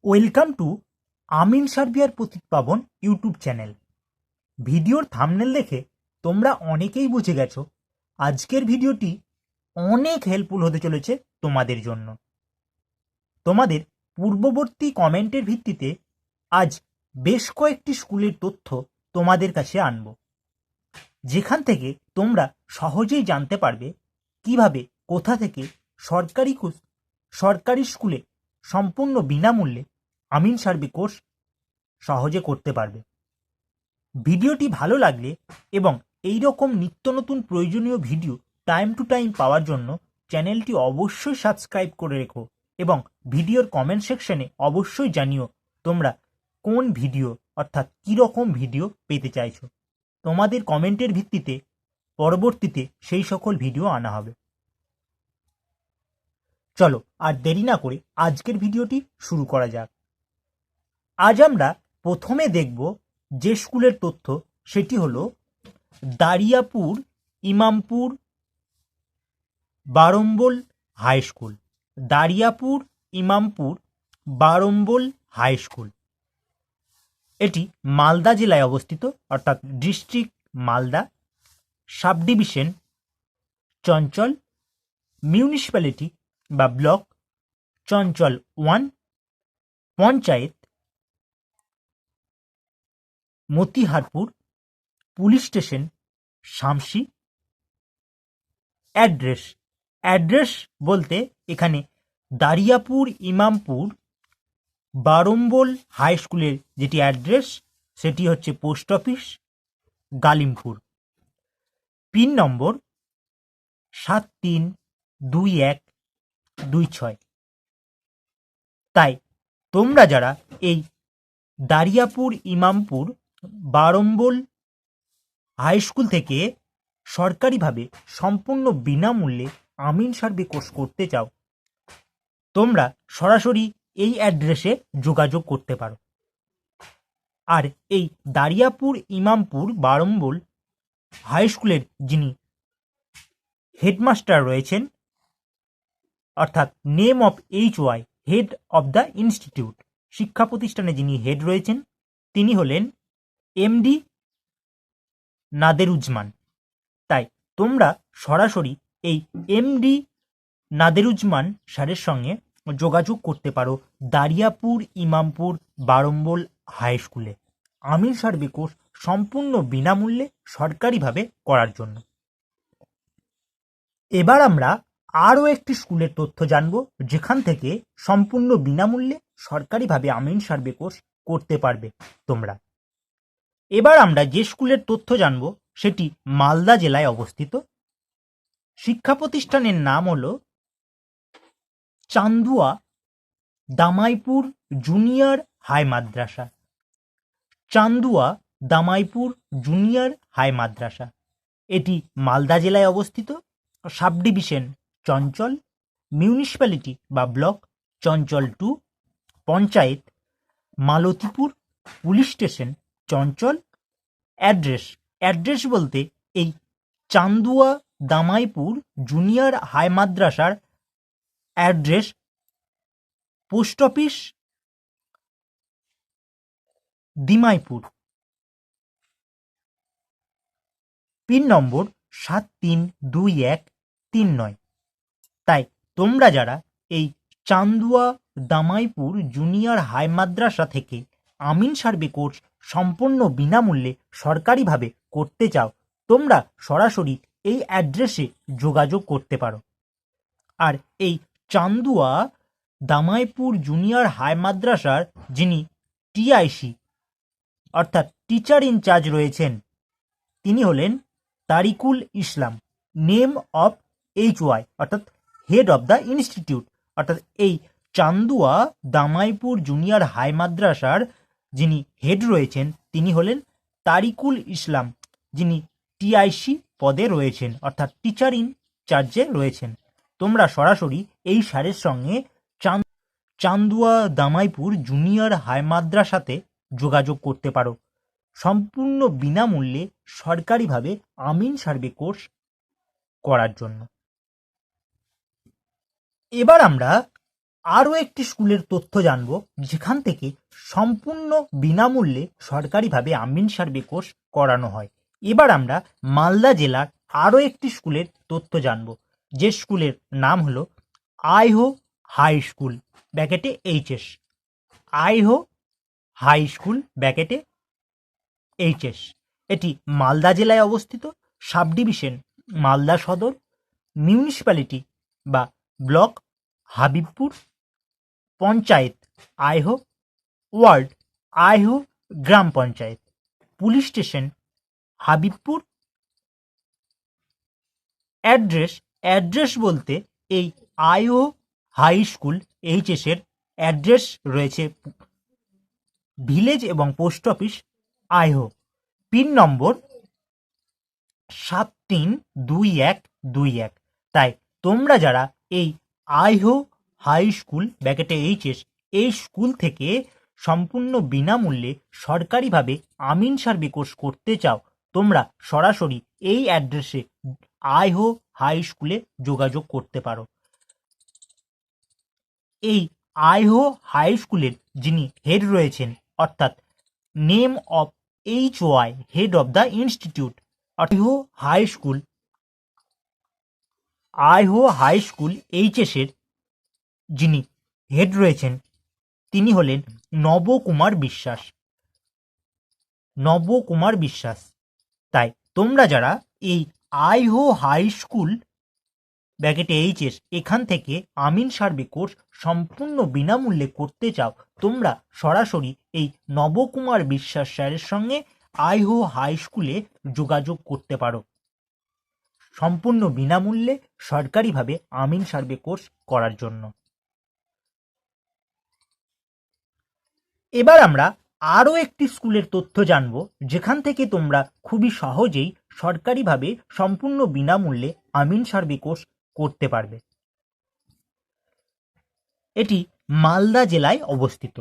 Welcome to আমিন সার্বিয়ার প্রতিপাবন YouTube channel. ভিডিওর thumbnail দেখে তোমরা অনেকেই বুঝে গেছো আজকের ভিডিওটি অনেক হেল্পফুল হতে চলেছে তোমাদের জন্য। তোমাদের পূর্ববর্তী কমেন্টের ভিত্তিতে আজ বেশ কয়েকটি স্কুলের তথ্য তোমাদের কাছে আনব, যেখান থেকে তোমরা সহজেই জানতে পারবে কিভাবে কোথা থেকে সরকারি স্কুলে সম্পূর্ণ বিনামূল্যে আমিন সার্ভে কোর্স সহজে করতে পারবে। ভিডিওটি ভালো লাগলে এবং এই রকম নিত্য নতুন প্রয়োজনীয় ভিডিও টাইম টু টাইম পাওয়ার জন্য চ্যানেলটি অবশ্যই সাবস্ক্রাইব করে রেখো এবং ভিডিওর কমেন্ট সেকশনে অবশ্যই জানিও তোমরা কোন ভিডিও অর্থাৎ কীরকম ভিডিও পেতে চাইছো। তোমাদের কমেন্টের ভিত্তিতে পরবর্তীতে সেই সকল ভিডিও আনা হবে। চলো আর দেরি না করে আজকের ভিডিওটি শুরু করা যাক। আজ আমরা প্রথমে দেখব যে স্কুলের তথ্য, সেটি হলো Dariyapur Imampur Barambal high school. Dariyapur Imampur Barambal high school এটি মালদা জেলায় অবস্থিত, অর্থাৎ district Malda, sub division Chanchal, municipality বা block Chanchal 1, panchayat Motiharpur, police station Shamsi. Address বলতে এখানে দারিয়াপুর ইমামপুর বারম্বল হাই স্কুলের যেটি অ্যাড্রেস সেটি হচ্ছে post office Galimpur. Pin number 732126। তাই তোমরা যারা এই দারিয়াপুর ইমামপুর বারম্বল হাই স্কুল থেকে সরকারিভাবে সম্পূর্ণ বিনামূল্যে আমিন সার্ভে কোর্স করতে চাও, তোমরা সরাসরি এই অ্যাড্রেসে যোগাযোগ করতে পারো। আর এই দারিয়াপুর ইমামপুর বারম্বল হাই স্কুলের যিনি হেডমাস্টার রয়েছেন, অর্থাৎ name of HY, head of the institute, শিক্ষা প্রতিষ্ঠানে যিনি হেড রয়েছেন তিনি হলেন MD নাদেরুজ্জামান। তাই তোমরা সরাসরি এই MD নাদেরুজ্জামান স্যারের সঙ্গে যোগাযোগ করতে পারো দারিয়াপুর ইমামপুর বারম্বল হাই স্কুলে আমিন সার্ভে কোর্স সম্পূর্ণ বিনামূল্যে সরকারিভাবে করার জন্য। এবার আমরা আরও একটি স্কুলের তথ্য জানব, যেখান থেকে সম্পূর্ণ বিনামূল্যে সরকারিভাবে আমিন সার্ভে কোর্স করতে পারবে তোমরা। এবার আমরা যে স্কুলের তথ্য জানব সেটি মালদা জেলায় অবস্থিত। শিক্ষা প্রতিষ্ঠানের নাম হলো চান্দুয়া দামাইপুর জুনিয়র হাই মাদ্রাসা। চান্দুয়া দামাইপুর জুনিয়র হাই মাদ্রাসা এটি মালদা জেলায় অবস্থিত, সাব ডিভিশন চঞ্চল, মিউনিসিপ্যালিটি বা block Chanchal 2, panchayat Malatipur, police station Chanchal. Address বলতে এই চান্দুয়া দামাইপুর জুনিয়র হাই মাদ্রাসার অ্যাড্রেস পোস্ট অফিস দিমাইপুর। পিন নম্বর 732139। তাই তোমরা যারা এই চান্দুয়া দামাইপুর জুনিয়র হাই মাদ্রাসা থেকে আমিন সার্ভে কোর্স সম্পূর্ণ বিনামূল্যে সরকারিভাবে করতে চাও, তোমরা সরাসরি এই অ্যাড্রেসে যোগাযোগ করতে পারো। আর এই চান্দুয়া দামাইপুর জুনিয়র হাই মাদ্রাসার যিনি TIC অর্থাৎ টিচার ইনচার্জ রয়েছেন তিনি হলেন তারিকুল ইসলাম, নেম অফ HY, অর্থাৎ হেড অফ দ্য ইনস্টিটিউট। অর্থাৎ এই চান্দুয়া দামাইপুর জুনিয়র হাই মাদ্রাসার যিনি হেড রয়েছেন তিনি হলেন তারিকুল ইসলাম, যিনি TIC পদে রয়েছেন, অর্থাৎ টিচার ইন চার্জে রয়েছেন। তোমরা সরাসরি এই স্যারের সঙ্গে চান্দুয়া দামাইপুর জুনিয়র হাই মাদ্রাসাতে যোগাযোগ করতে পারো সম্পূর্ণ বিনামূল্যে সরকারিভাবে আমিন সার্ভে কোর্স করার জন্য। এবার আমরা আরও একটি স্কুলের তথ্য জানব যেখান থেকে সম্পূর্ণ বিনামূল্যে সরকারিভাবে আমিন সার্ভে কোর্স করানো হয়। এবার আমরা মালদা জেলার আরও একটি স্কুলের তথ্য জানব, যে স্কুলের নাম হলো আইহো হাই স্কুল ব্যাকেটে এইচএস। আইহো হাই স্কুল ব্যাকেটে এইচএস, এটি মালদা জেলায় অবস্থিত। Sub division Malda Sadar, municipality বা block Habibpur, panchayat Aiho, ward Aiho Gram Panchayat, police station Habibpur. Address বলতে এই আইহো হাই স্কুল এইচএস এর অ্যাড্রেস রয়েছে ভিলেজ এবং post office Aiho. Pin number 732121। তাই তোমরা যারা এই আইহো হাই স্কুল ব্যাকেটে এইচএস এই স্কুল থেকে সম্পূর্ণ বিনামূল্যে সরকারিভাবে আমিন সার্ভে কোর্স করতে চাও, তোমরা সরাসরি এই অ্যাড্রেসে আইহো হাই স্কুলে যোগাযোগ করতে পারো। এই আইহো হাই স্কুলের যিনি হেড রয়েছেন, অর্থাৎ name of HY, head of the institute, Aiho high school HS এর যিনি হেড রয়েছেন তিনি হলেন নবকুমার বিশ্বাস। তাই তোমরা যারা এই আইহো হাই স্কুল ব্যাকেটে এইচএস এখান থেকে আমিন সার্ভে কোর্স সম্পূর্ণ বিনামূল্যে করতে চাও, তোমরা সরাসরি এই নবকুমার বিশ্বাস স্যারের সঙ্গে আইহো হাই স্কুলে যোগাযোগ করতে পারো সম্পূর্ণ বিনামূল্যে সরকারিভাবে আমিন সার্ভে কোর্স করার জন্য। এবার আমরা আরও একটি স্কুলের তথ্য জানব যেখান থেকে তোমরা খুবই সহজেই সরকারিভাবে সম্পূর্ণ বিনামূল্যে আমিন সার্ভে কোর্স করতে পারবে। এটি মালদা জেলায় অবস্থিত।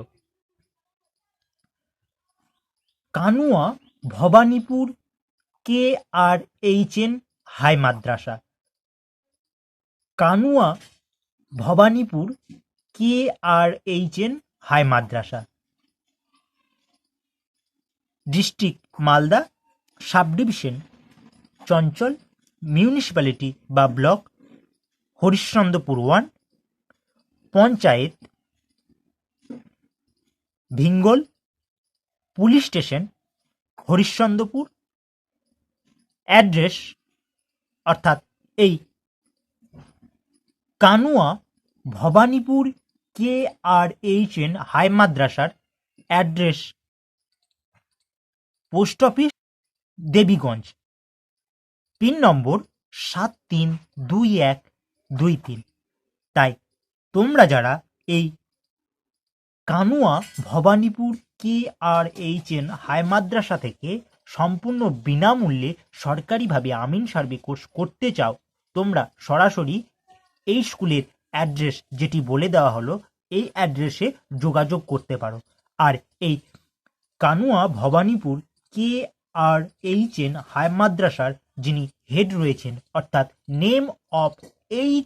কানুয়া ভবানীপুর KRHN হাই মাদ্রাসা। কানুয়া ভবানীপুর KRHN হাই মাদ্রাসা, district Malda, sub division Chanchal, municipality বা block Harishchandrapur 1, panchayat Bhingal, police station Harishchandrapur. Address, অর্থাৎ এই কানুয়া ভবানীপুর KRHN হাই মাদ্রাসার address post office Debiganj. Pin number 732123। তাই তোমরা যারা এই কানুয়া ভবানীপুর KRHN হাই মাদ্রাসা থেকে সম্পূর্ণ বিনামূল্যে সরকারিভাবে আমিন সার্ভে কোর্স করতে চাও, তোমরা সরাসরি এই স্কুলের অ্যাড্রেস যেটি বলে দেওয়া হলো এই অ্যাড্রেসে যোগাযোগ করতে পারো। আর এই কানুয়া ভবানীপুর KRHN হাই মাদ্রাসার যিনি হেড রয়েছেন, অর্থাৎ name of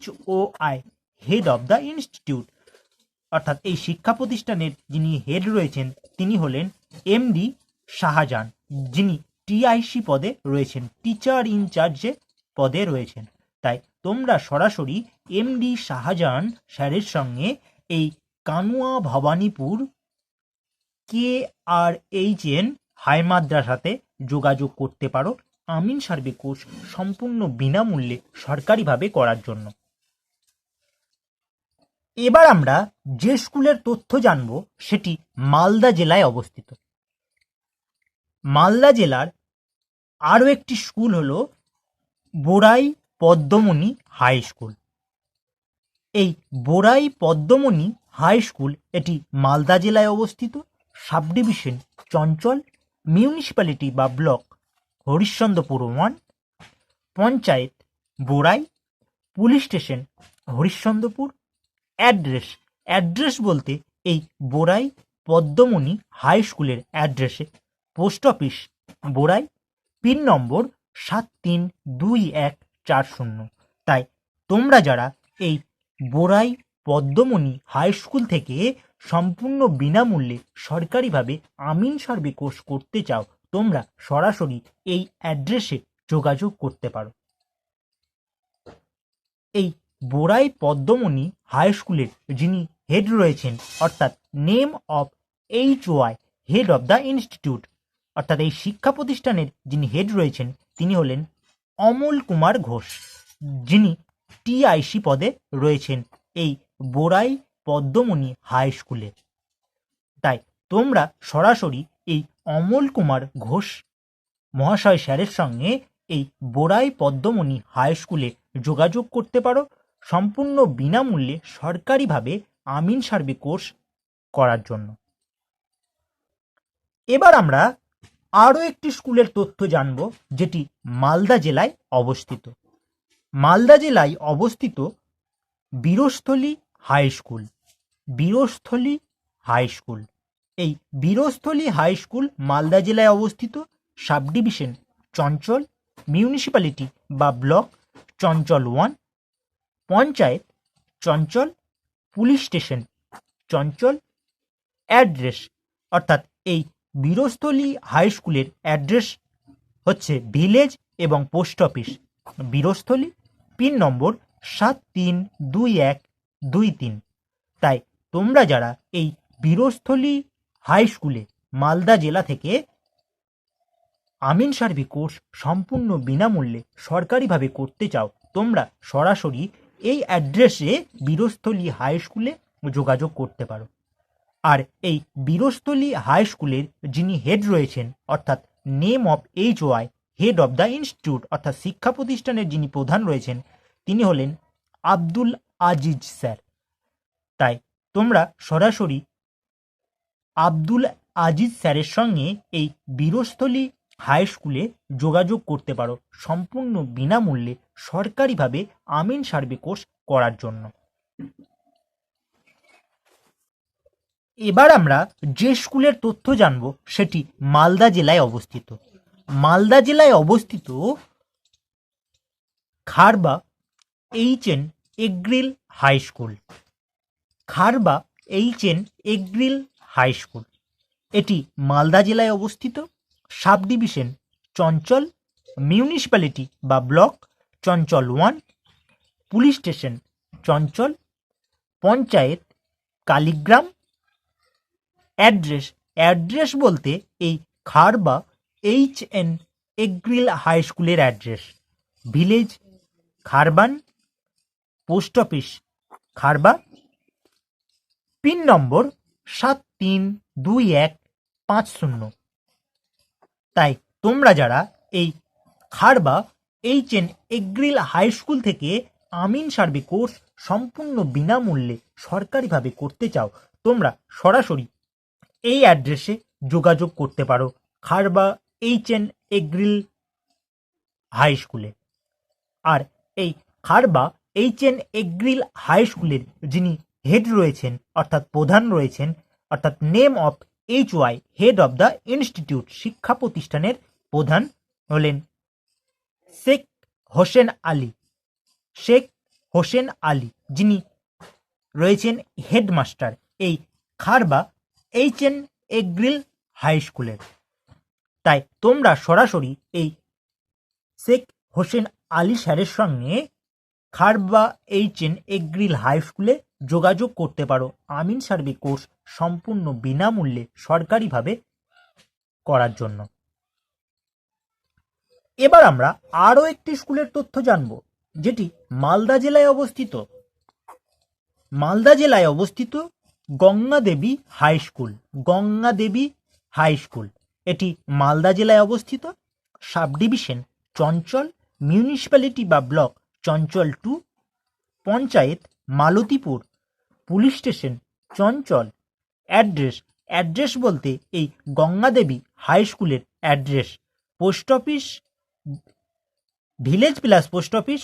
HOI, head of the institute, অর্থাৎ এই শিক্ষা প্রতিষ্ঠানের যিনি হেড রয়েছেন তিনি হলেন MD শাহজাহান, যিনি TIC পদে রয়েছেন, টিচার ইনচার্জে পদে রয়েছেন। তাই তোমরা সরাসরি MD শাহজাহান স্যারের সঙ্গে এই কানুয়া ভবানীপুর KRHN হাই মাদ্রাসাতে যোগাযোগ করতে পারো আমিন সার্ভে কোর্স সম্পূর্ণ বিনামূল্যে সরকারিভাবে করার জন্য। এবার আমরা যে স্কুলের তথ্য জানব সেটি মালদা জেলায় অবস্থিত। মালদা জেলার আরও একটি স্কুল হলো বোরাই পদ্মমণি হাই স্কুল। এই বোরাই পদ্মমণি হাই স্কুল এটি মালদা জেলায় অবস্থিত। সাব ডিভিশন চঞ্চল, মিউনিসিপ্যালিটি বা block Harishchandrapur 1, panchayat Borai, police station Harishchandrapur. Address বলতে এই বোরাই পদ্মমণি হাই স্কুলের অ্যাড্রেসে post office Borai. Pin number 732140। তাই তোমরা যারা এই বোরাই পদ্মমণি হাই স্কুল থেকে সম্পূর্ণ বিনামূল্যে সরকারিভাবে আমিন সার্ভে কোর্স করতে চাও, তোমরা সরাসরি এই অ্যাড্রেসে যোগাযোগ করতে পারো। এই বোরাই পদ্মমণি হাই স্কুলের যিনি হেড রয়েছেন, অর্থাৎ name of HY, head of the institute, অর্থাৎ এই শিক্ষা প্রতিষ্ঠানের যিনি হেড রয়েছেন তিনি হলেন অমল কুমার ঘোষ, যিনি TIC পদে রয়েছেন এই বোরাই পদ্মমণি হাই স্কুলে। তাই তোমরা সরাসরি এই অমল কুমার ঘোষ মহাশয় স্যারের সঙ্গে এই বোরাই পদ্মমণি হাই স্কুলে যোগাযোগ করতে পারো সম্পূর্ণ বিনামূল্যে সরকারিভাবে আমিন সার্ভে কোর্স করার জন্য। এবার আমরা আরও একটি স্কুলের তথ্য জানব, যেটি মালদা জেলায় অবস্থিত। মালদা জেলায় অবস্থিত বীরস্থলী হাই স্কুল। বীরস্থলী হাই স্কুল, এই বীরস্থলী হাই স্কুল মালদা জেলায় অবস্থিত। সাব ডিভিশন চঞ্চল, মিউনিসিপ্যালিটি বা ব্লক চঞ্চল 1, পঞ্চায়েত চঞ্চল, পুলিশ স্টেশন চঞ্চল। অ্যাড্রেস, অর্থাৎ এই বীরস্থলী হাই স্কুলের অ্যাড্রেস হচ্ছে ভিলেজ এবং পোস্ট অফিস বীরস্থলী, পিন নম্বর 732123। তাই তোমরা যারা এই বীরস্থলী হাই স্কুলে মালদা জেলা থেকে আমিন সার্ভে কোর্স সম্পূর্ণ বিনামূল্যে সরকারিভাবে করতে চাও, তোমরা সরাসরি এই অ্যাড্রেসে বীরস্থলী হাই স্কুলে যোগাযোগ করতে পারো। আর এই বীরস্থলী হাই স্কুলের যিনি হেড রয়েছেন, অর্থাৎ name of HY, head of the institute, অর্থাৎ শিক্ষা প্রতিষ্ঠানের যিনি প্রধান রয়েছেন তিনি হলেন আব্দুল আজিজ স্যার। তাই তোমরা সরাসরি আব্দুল আজিজ স্যারের সঙ্গে এই বীরস্থলী হাই স্কুলে যোগাযোগ করতে পারো সম্পূর্ণ বিনামূল্যে সরকারিভাবে আমিন সার্ভে কোর্স করার জন্য। এবার আমরা যে স্কুলের তথ্য জানব সেটি মালদা জেলায় অবস্থিত। মালদা জেলায় অবস্থিত খারবা HN এগ্রিল হাই স্কুল। খারবা HN এগ্রিল হাই স্কুল, এটি মালদা জেলায় অবস্থিত। সাব ডিভিশন চঞ্চল, মিউনিসিপ্যালিটি বা block Chanchal 1, police station Chanchal, panchayat Kaligram. Address বলতে এই খারবা HN এগ্রিল হাই স্কুলের address village Kharban, post office Kharba, pin number 732150। তাই তোমরা যারা এই খারবা HN এগ্রিল হাই স্কুল থেকে আমিন সার্ভে কোর্স সম্পূর্ণ বিনামূল্যে সরকারিভাবে করতে চাও, তোমরা সরাসরি এই অ্যাড্রেসে যোগাযোগ করতে পারো খারবা HN এগ্রিল হাই স্কুলে। আর এই খারবা HN এগ্রিল হাই স্কুলের যিনি হেড রয়েছেন, অর্থাৎ প্রধান রয়েছেন, অর্থাৎ name of HY, head of the institute, শিক্ষা প্রতিষ্ঠানের প্রধান হলেন শেখ হোসেন আলী। শেখ হোসেন আলী, যিনি রয়েছেন হেডমাস্টার এই খারবা HN এগ্রিল হাই স্কুলের। তাই তোমরা সরাসরি এই শেখ হোসেন আলী স্যারের সঙ্গে খারবা HN এগ্রিল হাই স্কুলে যোগাযোগ করতে পারো আমিন সার্ভে কোর্স সম্পূর্ণ বিনামূল্যে সরকারিভাবে করার জন্য। এবার আমরা আরও একটি স্কুলের তথ্য জানব, যেটি মালদা জেলায় অবস্থিত। মালদা জেলায় অবস্থিত গঙ্গা দেবী হাই স্কুল। গঙ্গা দেবী হাই স্কুল, এটি মালদা জেলায় অবস্থিত। সাব ডিভিশন চঞ্চল, মিউনিসিপ্যালিটি বা block Chanchal 2, panchayat Malatipur, police station Chanchal. Address বলতে এই গঙ্গা দেবী হাই স্কুলের address post office village plus post office,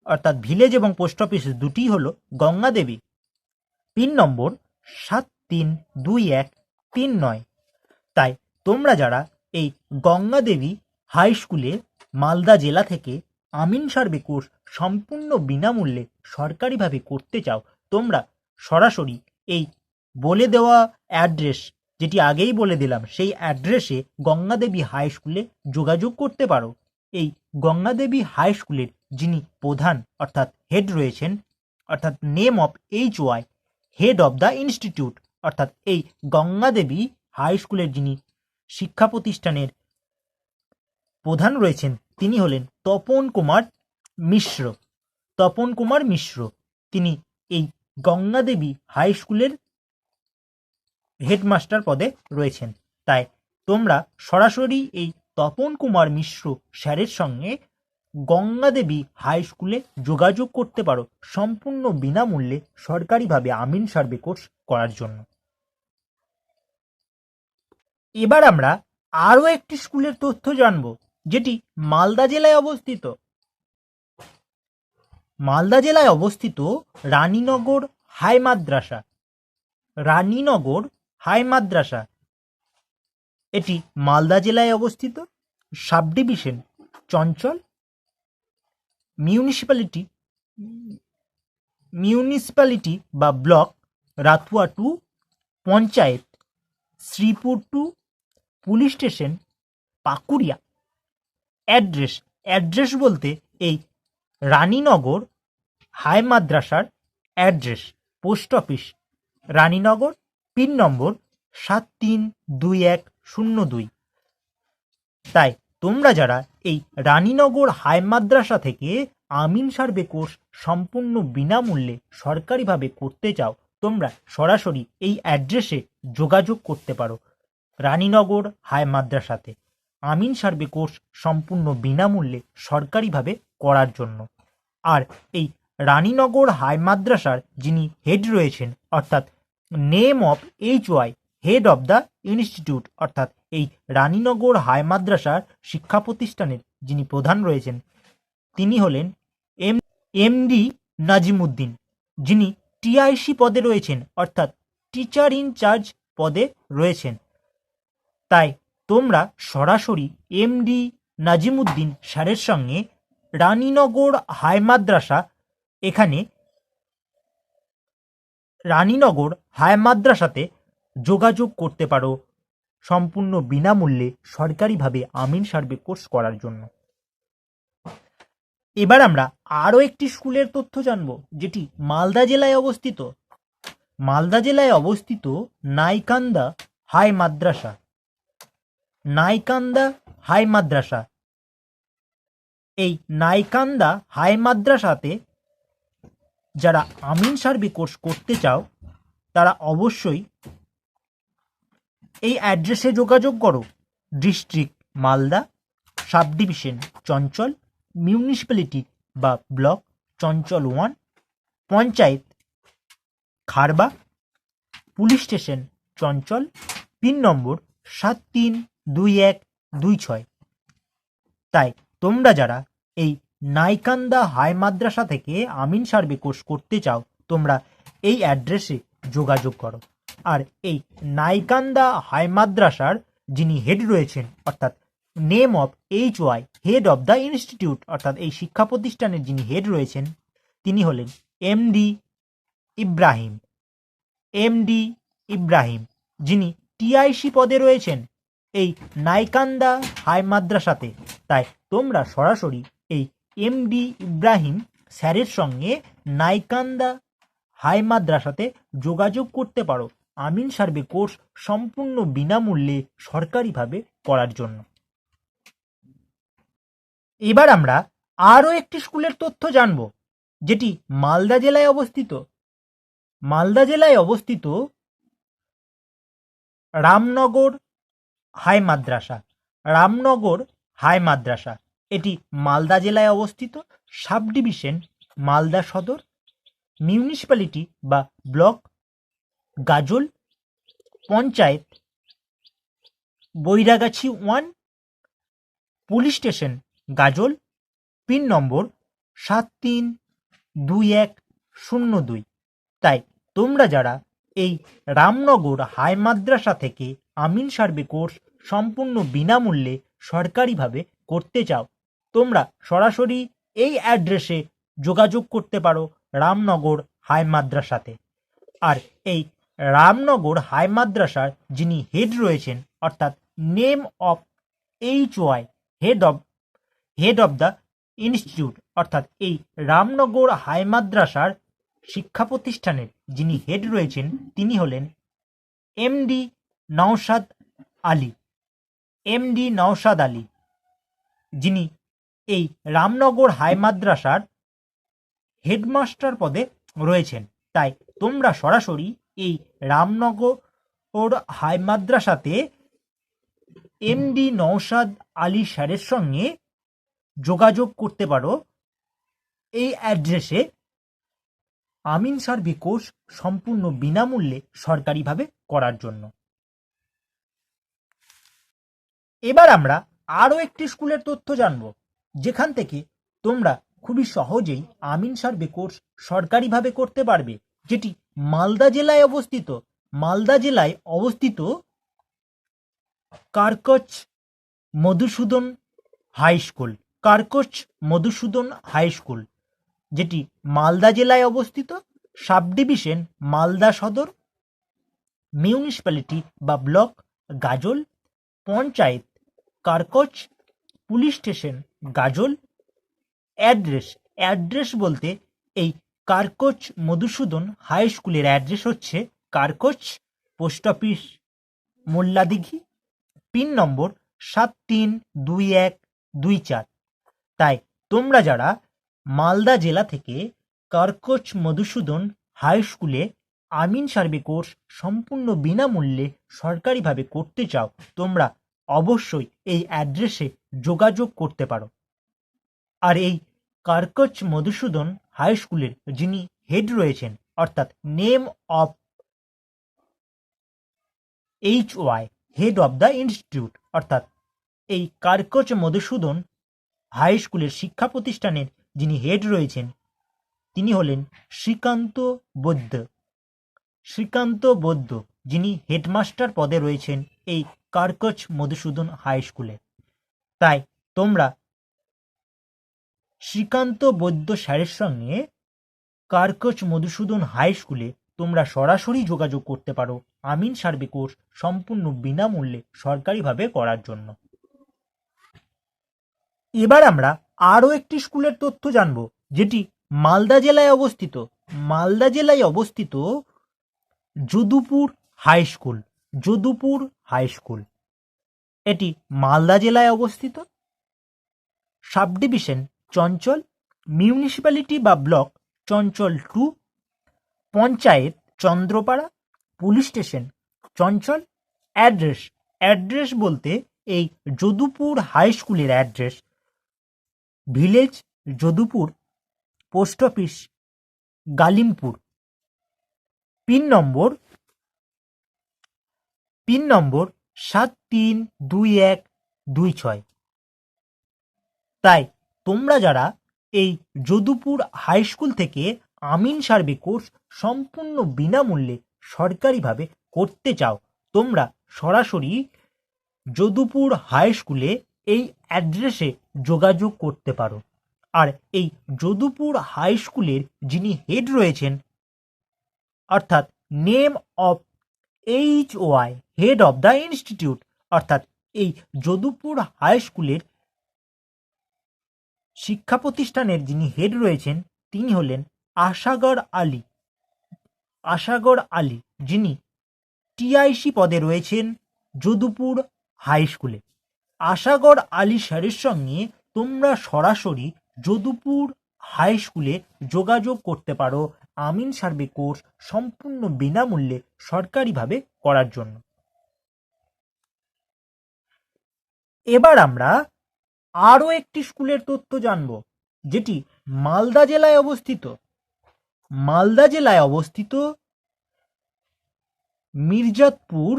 অর্থাৎ ভিলেজ এবং পোস্ট অফিস দুটি হলো গঙ্গা দেবী, পিন নম্বর 732139। তাই তোমরা যারা এই গঙ্গা দেবী হাই স্কুলে মালদা জেলা থেকে আমিন সার্ভে কোর্স সম্পূর্ণ বিনামূল্যে সরকারিভাবে করতে চাও, তোমরা সরাসরি এই বলে দেওয়া অ্যাড্রেস, যেটি আগেই বলে দিলাম, সেই অ্যাড্রেসে গঙ্গাদেবী হাই স্কুলে যোগাযোগ করতে পারো। এই গঙ্গাদেবী হাই স্কুলের যিনি প্রধান অর্থাৎ হেড রয়েছেন, অর্থাৎ name of HY, head of the institute, অর্থাৎ এই গঙ্গাদেবী হাই স্কুলের যিনি শিক্ষা প্রতিষ্ঠানের প্রধান রয়েছেন তিনি হলেন তপন কুমার মিশ্র। তপন কুমার মিশ্র তিনি এই গঙ্গাদেবী হাই স্কুলের হেডমাস্টার পদে রয়েছেন। তাই তোমরা সরাসরি এই তপন কুমার মিশ্র স্যারের সঙ্গে গঙ্গাদেবী হাই স্কুলে যোগাযোগ করতে পারো সম্পূর্ণ বিনামূল্যে সরকারিভাবে আমিন সার্ভে কোর্স করার জন্য। এবার আমরা আরও একটি স্কুলের তথ্য জানব, যেটি মালদা জেলায় অবস্থিত। মালদা জেলায় অবস্থিত রানীনগর হাই মাদ্রাসা। রানীনগর হাই মাদ্রাসা এটি মালদা জেলায় অবস্থিত। সাব ডিভিশন চঞ্চল, মিউনিসিপ্যালিটি বা block Ratua 2, panchayat Sripur 2, police station Pakuria. Address বলতে এই রানীনগর হাই মাদ্রাসার address, post office Raninagar, pin number 732102। তাই তোমরা যারা এই রানীনগর হাই মাদ্রাসা থেকে আমিন সার্ভে কোর্স সম্পূর্ণ বিনামূল্যে সরকারিভাবে করতে চাও, তোমরা সরাসরি এই অ্যাড্রেসে যোগাযোগ করতে পারো রানীনগর হাই মাদ্রাসাতে আমিন সার্ভে কোর্স সম্পূর্ণ বিনামূল্যে সরকারিভাবে করার জন্য। আর এই রানীনগর হাই মাদ্রাসার যিনি হেড রয়েছেন, অর্থাৎ name of HY, head of the institute, অর্থাৎ এই রানীনগর হাই মাদ্রাসার শিক্ষা প্রতিষ্ঠানের যিনি প্রধান রয়েছেন তিনি হলেন MD নাজিমুদ্দিন, যিনি TIC পদে রয়েছেন, অর্থাৎ টিচার ইনচার্জ পদে রয়েছেন। তাই তোমরা সরাসরি MD নাজিমুদ্দিন স্যারের সঙ্গে রানীনগর হাই মাদ্রাসা, এখানে রানীনগর হাই মাদ্রাসাতে যোগাযোগ করতে পারো সম্পূর্ণ বিনামূল্যে সরকারিভাবে আমিন সার্ভে কোর্স করার জন্য। এবার আমরা আরও একটি স্কুলের তথ্য জানব, যেটি মালদা জেলায় অবস্থিত। মালদা জেলায় অবস্থিত নাইকান্দা হাই মাদ্রাসা। নাইকান্দা হাই মাদ্রাসা, এই নাইকান্দা হাই মাদ্রাসাতে যারা আমিন সার্ভে কোর্স করতে চাও তারা অবশ্যই এই অ্যাড্রেসে যোগাযোগ করো। District Malda, sub division Chanchal, municipality বা block Chanchal 1, panchayat খারবা, police station চঞ্চল, পিন নম্বর 732126। তাই তোমরা যারা এই নাইকান্দা হাই মাদ্রাসা থেকে আমিন সার্ভে কোর্স করতে চাও তোমরা এই অ্যাড্রেসে যোগাযোগ করো। আর এই নাইকান্দা হাই মাদ্রাসার যিনি হেড রয়েছেন, অর্থাৎ name of HY, head of the institute, অর্থাৎ এই শিক্ষা প্রতিষ্ঠানের যিনি হেড রয়েছেন তিনি হলেন MD ইব্রাহিম, যিনি TIC পদে রয়েছেন এই নাইকান্দা হাই মাদ্রাসাতে। তাই তোমরা সরাসরি এই MD ইব্রাহিম স্যারের সঙ্গে নাইকান্দা হাই মাদ্রাসাতে যোগাযোগ করতে পারো আমিন সার্ভে কোর্স সম্পূর্ণ বিনামূল্যে সরকারিভাবে করার জন্য। এবার আমরা আরও একটি স্কুলের তথ্য জানব, যেটি মালদা জেলায় অবস্থিত। মালদা জেলায় অবস্থিত রামনগর হাই মাদ্রাসা। রামনগর হাই মাদ্রাসা এটি মালদা জেলায় অবস্থিত। Sub division Malda Sadar, municipality বা block Gazole, panchayat Bairagachhi 1, police station Gazole, pin number 732102। তাই তোমরা যারা এই রামনগর হাই মাদ্রাসা থেকে আমিন সার্ভে কোর্স সম্পূর্ণ বিনামূল্যে সরকারিভাবে করতে চাও তোমরা সরাসরি এই অ্যাড্রেসে যোগাযোগ করতে পারো রামনগর হাই মাদ্রাসাতে। আর এই রামনগর হাই মাদ্রাসার যিনি হেড রয়েছেন, অর্থাৎ name of HY, head of the institute, অর্থাৎ এই রামনগর হাই মাদ্রাসার শিক্ষা প্রতিষ্ঠানের যিনি হেড রয়েছেন তিনি হলেন MD নওশাদ আলী। নওশাদ আলী, যিনি এই রামনগর হাই মাদ্রাসার হেডমাস্টার পদে রয়েছেন। তাই তোমরা সরাসরি এই রামনগর হাই মাদ্রাসাতে MD নওশাদ আলী স্যারের সঙ্গে যোগাযোগ করতে পারো এই অ্যাড্রেসে আমিন সার্ভে কোর্স সম্পূর্ণ বিনামূল্যে সরকারিভাবে করার জন্য। এবার আমরা আরও একটি স্কুলের তথ্য জানব, যেখান থেকে তোমরা খুবই সহজেই আমিন সার্ভে কোর্স সরকারিভাবে করতে পারবে, যেটি মালদা জেলায় অবস্থিত। মালদা জেলায় অবস্থিত Karkach Madhusudan high school. Karkach Madhusudan high school, যেটি মালদা জেলায় অবস্থিত, sub division Malda Sadar, municipality বা block Gazole, panchayat Karkach, police station Gazole. Address বলতে এই কারকচ মধুসূদন হাই স্কুলের অ্যাড্রেস হচ্ছে Karkach, post office Molladighi, pin number 732124। তাই তোমরা যারা মালদা জেলা থেকে কারকচ মধুসূদন হাই স্কুলে আমিন সার্ভে কোর্স সম্পূর্ণ বিনামূল্যে সরকারিভাবে করতে চাও, তোমরা অবশ্যই এই অ্যাড্রেসে যোগাযোগ করতে পারো। আর এই কারকচ মধুসূদন হাই স্কুলের যিনি হেড রয়েছেন, অর্থাৎ name of HY, head of the institute, অর্থাৎ এই কারকচ মধুসূদন হাই স্কুলের শিক্ষা প্রতিষ্ঠানের যিনি হেড রয়েছেন তিনি হলেন শ্রীকান্ত বৈদ্য। শ্রীকান্ত বৈদ্য, যিনি হেডমাস্টার পদে রয়েছেন এই কারকচ মধুসূদন হাই স্কুলে। তাই তোমরা শ্রীকান্ত বৈদ্য স্যারের সঙ্গে কারকচ মধুসূদন হাই স্কুলে তোমরা সরাসরি যোগাযোগ করতে পারো আমিন সার্ভে কোর্স সম্পূর্ণ বিনামূল্যে সরকারিভাবে করার জন্য। এবার আমরা আরও একটি স্কুলের তথ্য জানব, যেটি মালদা জেলায় অবস্থিত। মালদা জেলায় অবস্থিত Jadupur high school. Jadupur high school, এটি মালদা জেলায় অবস্থিত, সাব ডিভিশন চঞ্চল, মিউনিসিপ্যালিটি বা block Chanchal 2, panchayat Chandrapara, police station Chanchal. Address বলতে এই যদুপুর হাই স্কুলের address village Jadupur, post office Galimpur, pin number 732126। তাই তোমরা যারা এই যদুপুর হাই স্কুল থেকে আমিন সার্ভে কোর্স সম্পূর্ণ বিনামূল্যে সরকারিভাবে করতে চাও, তোমরা সরাসরি যদুপুর হাই স্কুলে এই অ্যাড্রেসে যোগাযোগ করতে পারো। আর এই যদুপুর হাই স্কুলের যিনি হেড রয়েছেন, অর্থাৎ name of HY, head of the institute, অর্থাৎ এই যদুপুর হাই স্কুলের শিক্ষা প্রতিষ্ঠানের যিনি হেড রয়েছেন তিনি হলেন আশাগর আলী। আশাগর আলী, যিনি TIC পদে রয়েছেন যদুপুর হাই স্কুলে। আশাগর আলী স্যারের সঙ্গে তোমরা সরাসরি যদুপুর হাই স্কুলে যোগাযোগ করতে পারো আমিন সার্ভে কোর্স সম্পূর্ণ বিনামূল্যে সরকারিভাবে করার জন্য। এবার আমরা আরও একটি স্কুলের তথ্য জানব, যেটি মালদা জেলায় অবস্থিত। মালদা জেলায় অবস্থিত মির্জাতপুর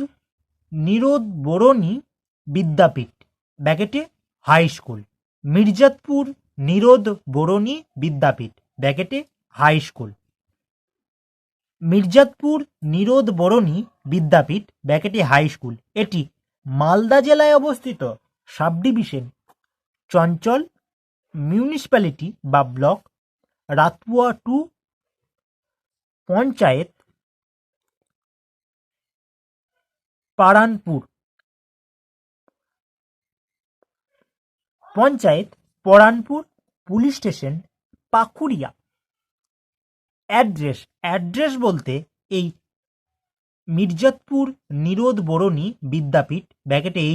নিরোদ বরণী বিদ্যাপীঠ ব্যাকেটে হাই স্কুল। মির্জাতপুর নিরোদ বরণী বিদ্যাপীঠ ব্যাকেটে হাই স্কুল। মির্জাতপুর নিরোদ বরণী বিদ্যাপীঠ ব্যাকেটে হাই স্কুল, এটি মালদা জেলায় অবস্থিত, সাব ডিভিশন চঞ্চল, মিউনিসিপ্যালিটি বা block Ratua 2, panchayat Paranpur. Panchayat Paranpur, police station Pakuria. Address বলতে এই মির্জাতপুর নিরোধ বরণী বিদ্যাপীঠ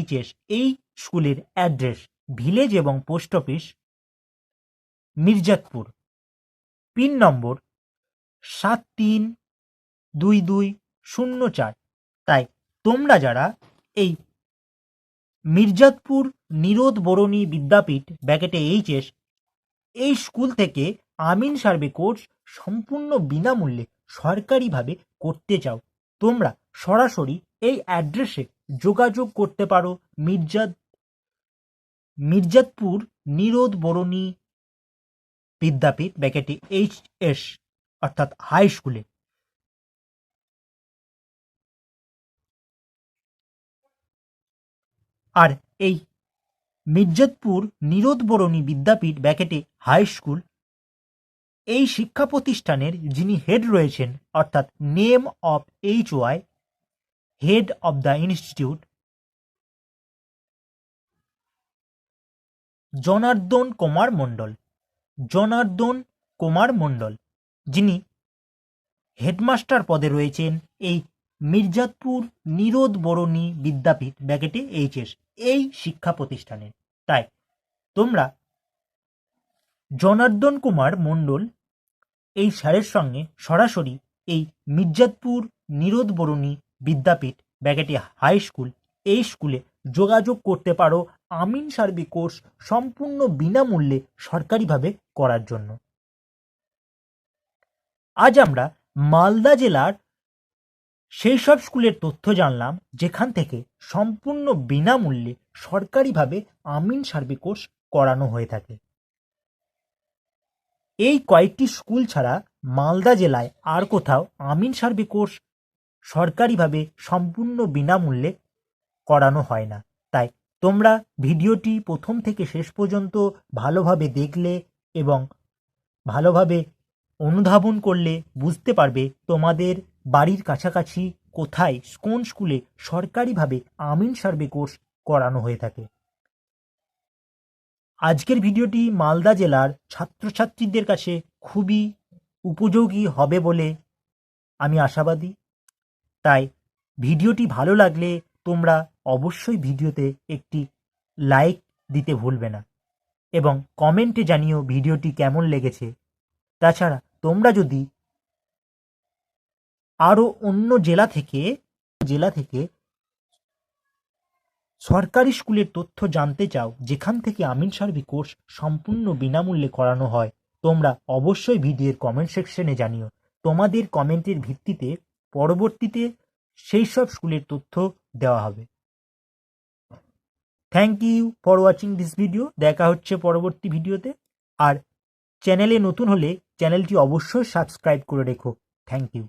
(HS) এই স্কুলের অ্যাড্রেস। ভিলেজ এবং post office Mirjatpur. Pin number 732204। তাই তোমরা যারা এই মির্জাতপুর নিরোধ বরণী বিদ্যাপীঠ (HS) এই স্কুল থেকে আমিন সার্ভে কোর্স সম্পূর্ণ বিনামূল্যে সরকারিভাবে করতে চাও, তোমরা সরাসরি এই অ্যাড্রেসে যোগাযোগ করতে পারো। মির্জাতপুর নিরোধ বরণী বিদ্যাপীঠ (HS) অর্থাৎ হাই স্কুলে। আর এই মির্জাতপুর নিরোধ বরণী বিদ্যাপীঠ হাই স্কুল এই শিক্ষা প্রতিষ্ঠানের যিনি হেড রয়েছেন অর্থাৎ name of HY head of the institute Janardan Kumar Mandal, যিনি হেডমাস্টার পদে রয়েছেন এই মির্জাতপুর নিরোধ বরণী বিদ্যাপীঠ (HS) এই শিক্ষা প্রতিষ্ঠানের। তাই তোমরা জনার্দন কুমার মণ্ডল এই স্যারের সঙ্গে সরাসরি এই মির্জাতপুর নিরোধ বরণী বিদ্যাপীঠ হাই স্কুল এই স্কুলে যোগাযোগ করতে পারো আমিন সার্ভে কোর্স সম্পূর্ণ বিনামূল্যে সরকারিভাবে করার জন্য। আজ আমরা মালদা জেলার সেই সব স্কুলের তথ্য জানলাম যেখান থেকে সম্পূর্ণ বিনামূল্যে সরকারিভাবে আমিন সার্ভে কোর্স করানো হয়ে থাকে। এই কয়েকটি স্কুল ছাড়া মালদা জেলায় আর কোথাও আমিন সার্ভে কোর্স সরকারিভাবে সম্পূর্ণ বিনামূল্যে করানো হয় না। তাই তোমরা ভিডিওটি প্রথম থেকে শেষ পর্যন্ত ভালোভাবে দেখলে এবং ভালোভাবে অনুধাবন করলে বুঝতে পারবে তোমাদের বাড়ির কাছাকাছি কোথায় কোন স্কুলে সরকারিভাবে আমিন সার্ভে কোর্স করানো হয়ে থাকে। আজকের ভিডিওটি মালদা জেলার ছাত্রছাত্রীদের কাছে খুবই উপযোগী হবে বলে আমি আশাবাদী। তাই ভিডিওটি ভালো লাগলে তোমরা অবশ্যই ভিডিওতে একটি লাইক দিতে ভুলবে না এবং কমেন্টে জানিও ভিডিওটি কেমন লেগেছে। তাছাড়া তোমরা যদি আরও অন্য জেলা থেকে সরকারি স্কুলের তথ্য জানতে চাও যেখান থেকে আমিন সার্ভে কোর্স সম্পূর্ণ বিনামূল্যে করানো হয়, তোমরা অবশ্যই ভিডিওর কমেন্ট সেকশনে জানিও। তোমাদের কমেন্টের ভিত্তিতে পরবর্তীতে সেই সব স্কুলের তথ্য দেওয়া হবে। Thank you for watching this video. দেখা হচ্ছে পরবর্তী ভিডিওতে। আর চ্যানেলে নতুন হলে চ্যানেলটি অবশ্যই সাবস্ক্রাইব করে রেখো। Thank you.